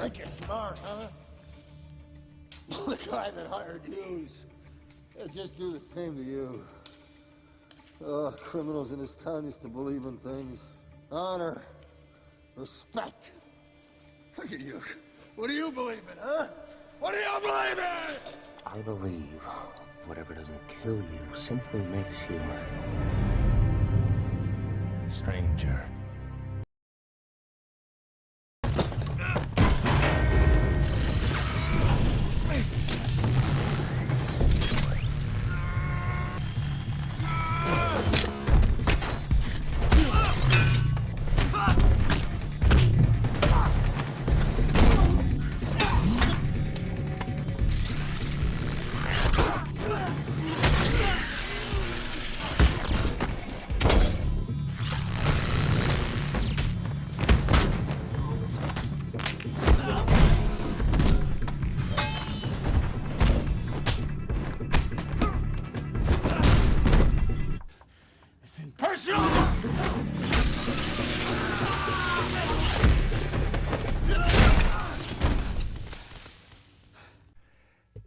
Think you're smart, huh? The guy that hired yous. He'll just do the same to you. Oh, criminals in this town used to believe in things. Honor. Respect. Look at you. What do you believe in, huh? What do you believe in? I believe whatever doesn't kill you simply makes you stranger.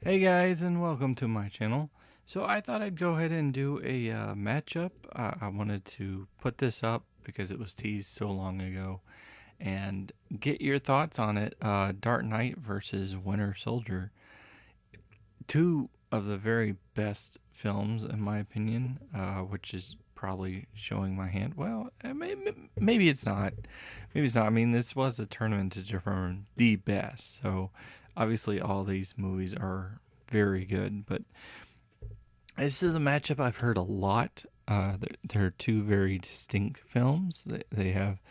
Hey guys, and welcome to my channel. So I thought I'd go ahead and do a matchup. I wanted to put this up because it was teased so long ago and get your thoughts on it. Dark Knight versus Winter Soldier. Two of the very best films in my opinion, which is probably showing my hand. Well, maybe it's not. Maybe it's not. I mean, this was a tournament to determine the best. So obviously all these movies are very good, but this is a matchup I've heard a lot. They're two very distinct films. They have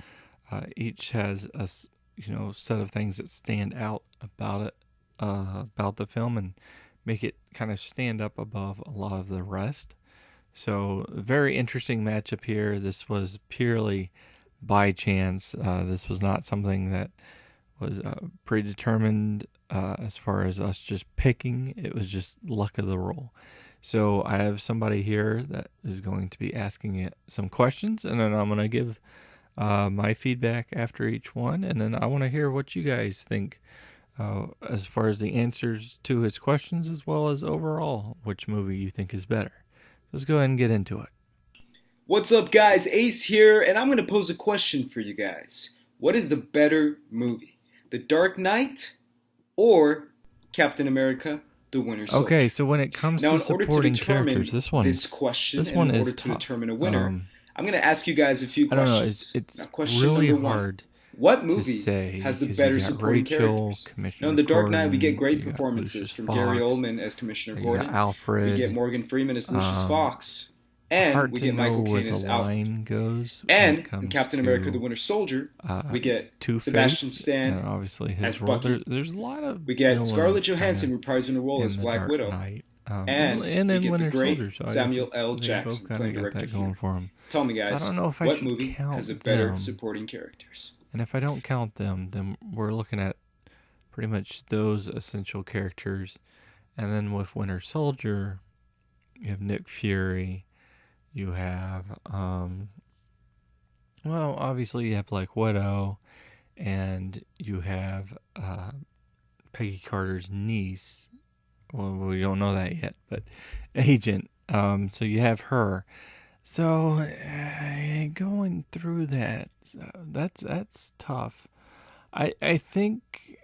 each has a set of things that stand out about it, about the film, and make it kind of stand up above a lot of the rest. So very interesting matchup here. This was purely by chance. This was not something that was predetermined as far as us just picking. It was just luck of the roll. So I have somebody here that is going to be asking it some questions, and then I'm going to give my feedback after each one, and then I want to hear what you guys think as far as the answers to his questions, as well as overall which movie you think is better. Let's go ahead and get into it. What's up guys, Ace here, and I'm going to pose a question for you guys. What is the better movie? The Dark Knight or Captain America, the Winter Soldier? Okay, so when it comes to supporting characters, this one is determine a winner, I'm going to ask you guys a few I don't questions. know, it's now, question really number one. hard What to movie say has the because better you got supporting Rachel, characters? Commissioner Now, in The Dark Knight, we Gordon, get great you got performances Lucius from Fox, Gary Oldman as Commissioner you Gordon. got Alfred. We get Morgan Freeman as Lucius Fox. And Hard we to get Michael know where Caine the as Alfred. line goes. And in Captain America, the Winter Soldier, we get Two-Face, Sebastian Stan and obviously his as role. Bucky. There's a lot of We get villains Scarlett Johansson kinda reprising her role in as the Black Dark Widow. Knight. And then we get Winter the great Soldier, so I Samuel guess L. they Jackson both kinda playing got director that going here. for them. Tell me So guys, I don't know if I what should movie count has a better them. supporting characters? And if I don't count them, then we're looking at pretty much those essential characters. And then with Winter Soldier, you have Nick Fury. You have, well, obviously you have Black Widow, and you have Peggy Carter's niece. Well, we don't know that yet, but Agent. So you have her. So going through that, that's tough. I think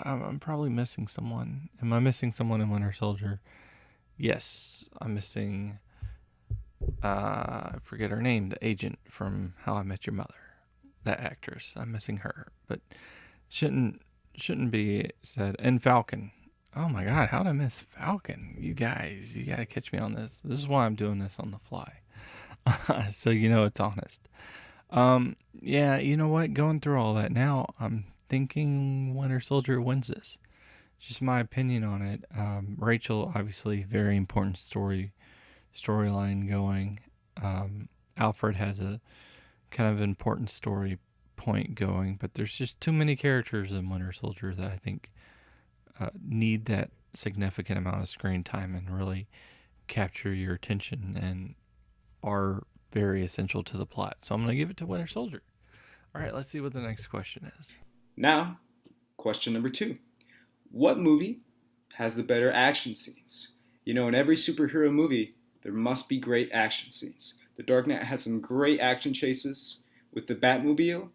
I'm probably missing someone. Am I missing someone in Winter Soldier? Yes, I'm missing. I forget her name. The agent from How I Met Your Mother. That actress. I'm missing her, but shouldn't be said. And Falcon. Oh my God, how did I miss Falcon? You guys, you gotta catch me on this. This is why I'm doing this on the fly. So you know it's honest. Yeah, you know what? Going through all that now, I'm thinking Winter Soldier wins this. Just my opinion on it. Rachel, obviously, very important storyline going. Alfred has a kind of important story point going, but there's just too many characters in Winter Soldier that I think need that significant amount of screen time and really capture your attention and are very essential to the plot. So I'm going to give it to Winter Soldier. All right, let's see what the next question is. Now, Question number 2. What movie has the better action scenes? You know, in every superhero movie, there must be great action scenes. The Dark Knight has some great action chases with the Batmobile,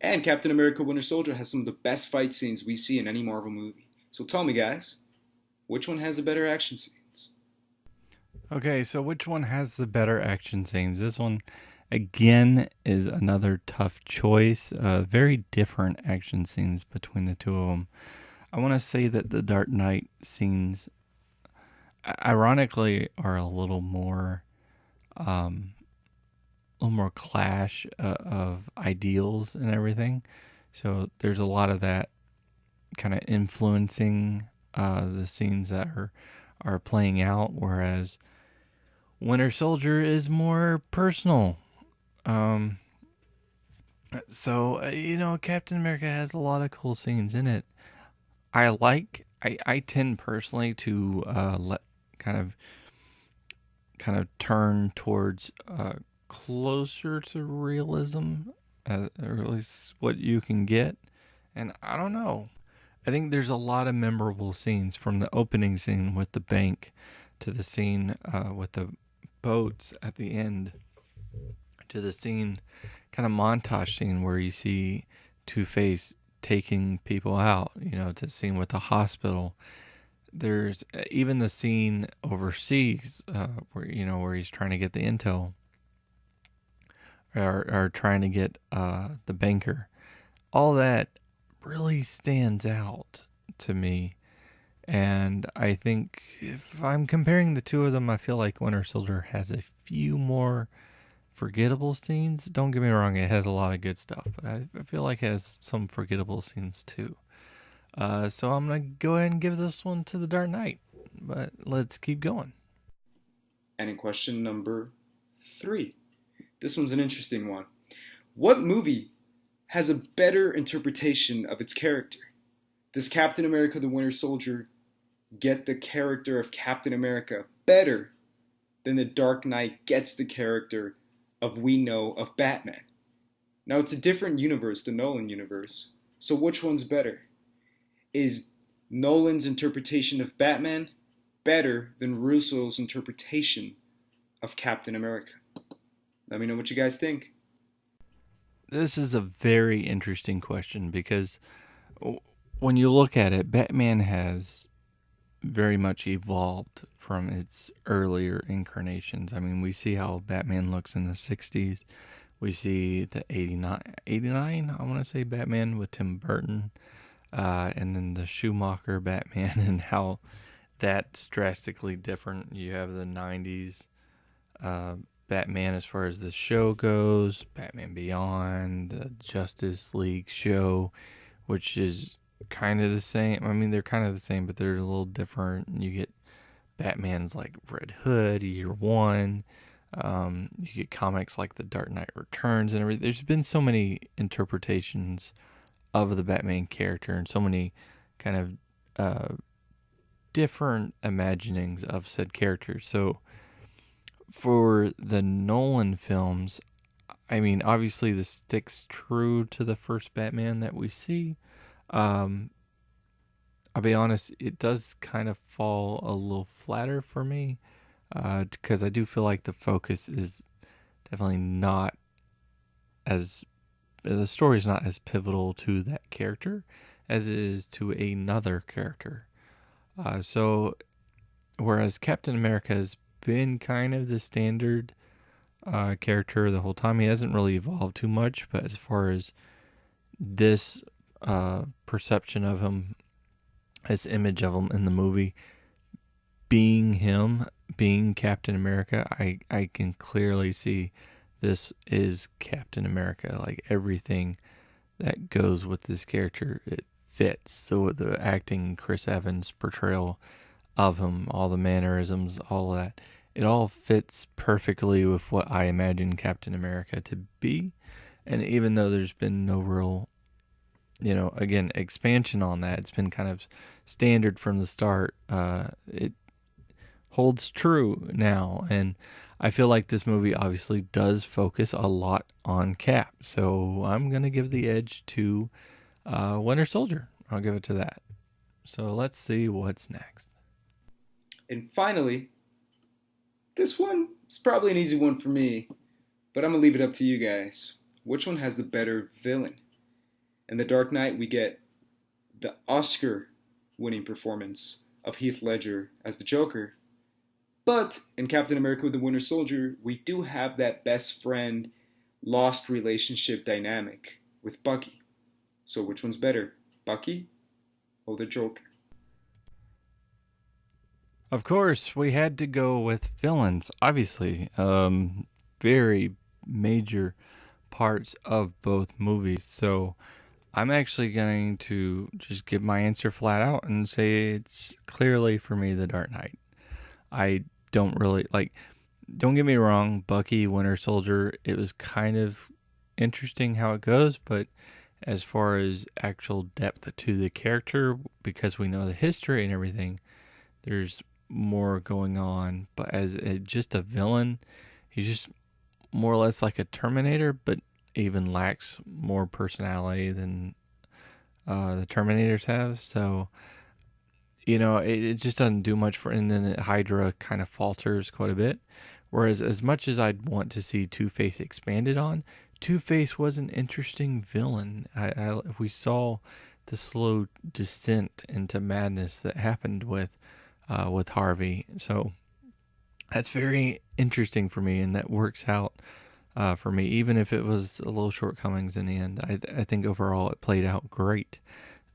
and Captain America Winter Soldier has some of the best fight scenes we see in any Marvel movie. So tell me, guys, which one has the better action scenes? Okay, so which one has the better action scenes? This one, again, is another tough choice. Very different action scenes between the two of them. I want to say that the Dark Knight scenes, ironically, are a little more clash of ideals and everything. So there's a lot of that kind of influencing the scenes that are playing out, whereas Winter Soldier is more personal. So Captain America has a lot of cool scenes in it. I tend personally to let kind of turn towards closer to realism, or at least what you can get. And I don't know. I think there's a lot of memorable scenes, from the opening scene with the bank to the scene with the boats at the end, to the scene, kind of montage scene where you see Two-Face taking people out, to the scene with the hospital. There's even the scene overseas where he's trying to get the intel, or trying to get the banker. All that really stands out to me. And I think if I'm comparing the two of them, I feel like Winter Soldier has a few more forgettable scenes. Don't get me wrong, it has a lot of good stuff, but I feel like it has some forgettable scenes too. So I'm going to go ahead and give this one to the Dark Knight, but let's keep going. And in question number 3, this one's an interesting one. What movie has a better interpretation of its character? Does Captain America the Winter Soldier get the character of Captain America better than the Dark Knight gets the character of we know of Batman? Now, it's a different universe, the Nolan universe. So which one's better? Is Nolan's interpretation of Batman better than Russo's interpretation of Captain America? Let me know what you guys think. This is a very interesting question, because when you look at it, Batman has very much evolved from its earlier incarnations. I mean, we see how Batman looks in the 60s. We see the 89, I want to say, Batman with Tim Burton. And then the Schumacher Batman, and how that's drastically different. You have the 90s Batman as far as the show goes, Batman Beyond, the Justice League show, which is kind of the same. I mean, they're kind of the same, but they're a little different. You get Batman's like Red Hood, Year One. You get comics like The Dark Knight Returns and everything. There's been so many interpretations of the Batman character, and so many kind of different imaginings of said characters. So for the Nolan films, I mean, obviously this sticks true to the first Batman that we see. I'll be honest, it does kind of fall a little flatter for me, because I do feel like the focus is definitely not as, the story is not as pivotal to that character as it is to another character. So whereas Captain America has been kind of the standard character the whole time, he hasn't really evolved too much. But as far as this perception of him, this image of him in the movie, being him, being Captain America, I can clearly see this is Captain America. Like, everything that goes with this character, it fits. So the acting, Chris Evans' portrayal of him, all the mannerisms, all of that, it all fits perfectly with what I imagine Captain America to be. And even though there's been no real, again, expansion on that, it's been kind of standard from the start, it holds true now. And I feel like this movie obviously does focus a lot on Cap. So I'm going to give the edge to Winter Soldier. I'll give it to that. So let's see what's next. And finally, this one is probably an easy one for me, but I'm going to leave it up to you guys. Which one has the better villain? In The Dark Knight, we get the Oscar-winning performance of Heath Ledger as the Joker. But in Captain America the Winter Soldier, we do have that best friend, lost relationship dynamic with Bucky. So which one's better, Bucky or the Joker? Of course, we had to go with villains, obviously. Very major parts of both movies. So I'm actually going to just give my answer flat out and say it's clearly for me The Dark Knight. I don't really don't get me wrong, Bucky, Winter Soldier, it was kind of interesting how it goes, but as far as actual depth to the character, because we know the history and everything, there's more going on. But as just a villain, he's just more or less like a Terminator, but even lacks more personality than the Terminators have. So, it just doesn't do much for, and then Hydra kind of falters quite a bit. Whereas as much as I'd want to see Two-Face expanded on, Two-Face was an interesting villain. We saw the slow descent into madness that happened with Harvey. So that's very interesting for me, and that works out for me, even if it was a little shortcomings in the end. I think overall it played out great.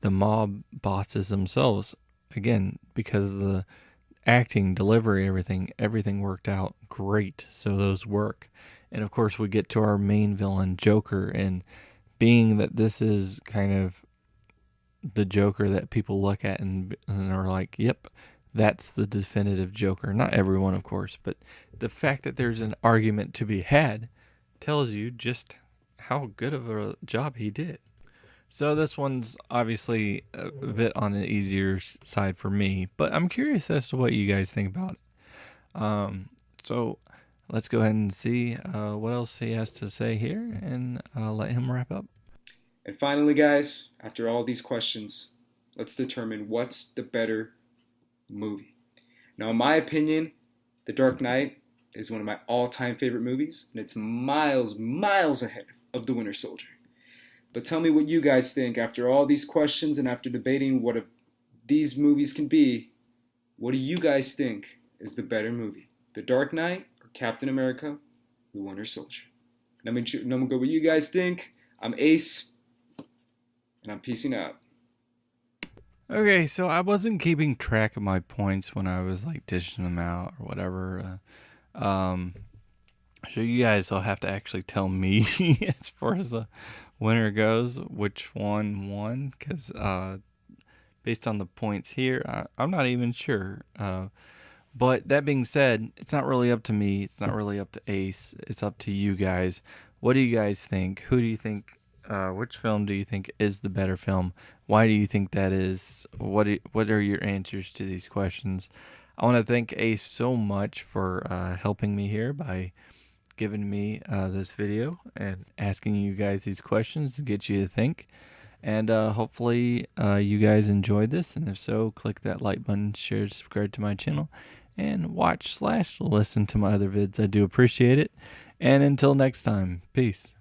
The mob bosses themselves, again, because of the acting, delivery, everything worked out great. So those work. And of course we get to our main villain, Joker, and being that this is kind of the Joker that people look at and are like, yep, that's the definitive Joker. Not everyone, of course, but the fact that there's an argument to be had tells you just how good of a job he did. So this one's obviously a bit on the easier side for me, but I'm curious as to what you guys think about it. So let's go ahead and see what else he has to say here, and let him wrap up. And finally, guys, after all these questions, let's determine what's the better movie. Now, in my opinion, The Dark Knight is one of my all-time favorite movies, and it's miles ahead of The Winter Soldier. But tell me what you guys think after all these questions and after debating what these movies can be. What do you guys think is the better movie? The Dark Knight or Captain America, The Winter Soldier? Let me go what you guys think. I'm Ace, and I'm peacing out. Okay, so I wasn't keeping track of my points when I was dishing them out or whatever. So you guys will have to actually tell me as far as the winner goes, which one won, because based on the points here, I'm not even sure. But that being said, it's not really up to me. It's not really up to Ace. It's up to you guys. What do you guys think? Who do you think? Which film do you think is the better film? Why do you think that is? What are your answers to these questions? I want to thank Ace so much for helping me here by giving me this video and asking you guys these questions to get you to think. And hopefully you guys enjoyed this. And if so, click that like button, share, subscribe to my channel, and watch/listen to my other vids. I do appreciate it. And until next time, peace.